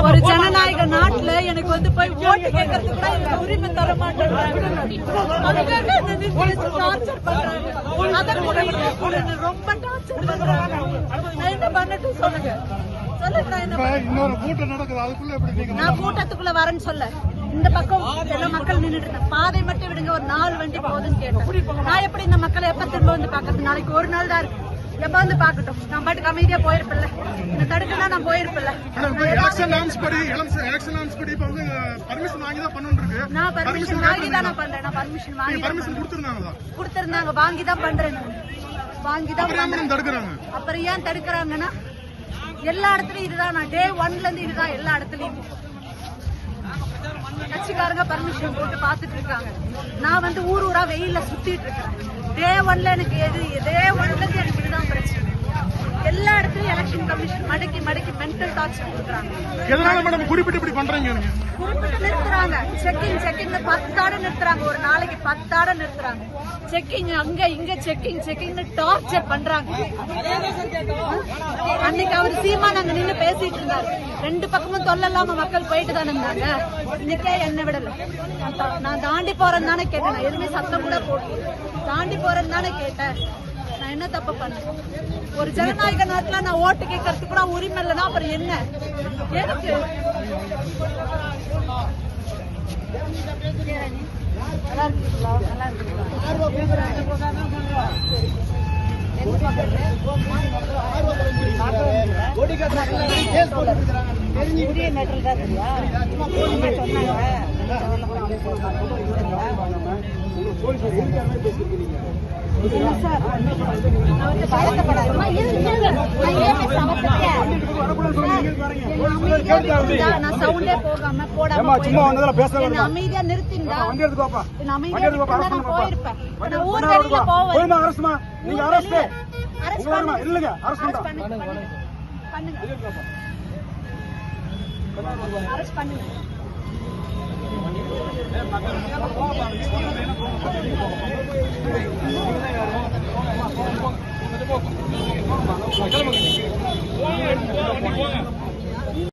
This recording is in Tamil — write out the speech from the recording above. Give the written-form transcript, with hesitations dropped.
ஒரு ஜனநாயக நாட்டுல எனக்கு வந்து போய் ஓட்டு கேட்கறதுக்கு கூட எனக்கு உரிமை தர மாட்டேன்றாங்க. ரொம்ப டார்ச்சர் பண்றாங்க. என்ன பண்ணட்டும் சொல்லுங்க. நான் கூட்டத்துக்குள்ள வரேன்னு சொல்ல இந்த பக்கம் எல்லா மக்கள் நின்றுட்டு பாதை மட்டும் விடுங்க, ஒரு 4 வண்டி போகுதுன்னு கேட்டேன். நான் எப்படி இந்த மக்களை எப்ப திரும்ப வந்து பாக்குறது? நாளைக்கு ஒரு நாள் தான் இருக்கு, எப்ப வந்து பாக்கட்டும். நான் பாட்டுக்கு அமைதியா போயிருப்பில்ல, இந்த தடுக்கனா நான் போயிருப்பில்ல. நான் பர்மிஷன் வாங்கி தான் நான் பண்றேன். நான் பர்மிஷன் வாங்கி கொடுத்திருந்தாங்க, வாங்கி தான் பண்றேன். வாங்கி தான் பண்றேன். அப்புறம் ஏன் தடுக்கிறாங்கன்னா எல்லா இடத்துலயும் இதுதான். நான் டே 1ல இருந்து இதுதான் எல்லா இடத்துலயும். கட்சிக்காரங்க பர்மிஷன் போட்டு பாத்துட்டு இருக்காங்க. நான் வந்து ஊர் ஊரா வெயில சுத்திட்டு இருக்கேன். டே 1ல எனக்கு டே 1ல இருந்து எனக்கு இதுதான் பிரச்சனை. எல்லா இடத்துலயும் எலெக்ஷன் கமிஷன் மடக்கி மடக்கி மென்டல் டார்ச்சர் கொடுக்குறாங்க. எதனால மேடம் குறிப்பிட்டு இப்படி பண்றீங்க? குறிப்பிட்டு நிறுத்துறாங்க. செக்கிங் 10 ஆட நிறுத்துறாங்க. ஒரு நாளைக்கு 10 ஆட நிறுத்துறாங்க. செக்கிங் அங்க இங்க செக்கிங்னு டார்ச்சர் பண்றாங்க. அன்னைக்கு அவர் சீமான் அங்க நின்று பேசிட்டு இருந்தாரு. 2 பக்கமும் தொல்லலாம மக்கள் போயிட்டு தானே இருந்தாங்க. இன்னைக்கே என்ன விடல. நான் தாண்டி போறேன்னு தானே கேட்டேன். நான் எதுவுமே சத்தம் கூட போட்டு தாண்டி போறேன்னு தானே கேட்டேன். நான் என்ன தப்பு பண்ணேன்? ஒரு ஜனநாயக நாட்டுல நான் ஓட்டு கேட்கறதுக்கு கூட உரிமை இல்லைன்னா அப்புறம் என்ன? எனக்கு நான் சவுண்டே போகாம போடாம அமைதியா நிறுத்திருந்தா நான் போயிருப்பேன். நான் ஊர் வெளியில போவேன். அரெஸ்ட் பண்ணுங்க. கிளம்புங்க.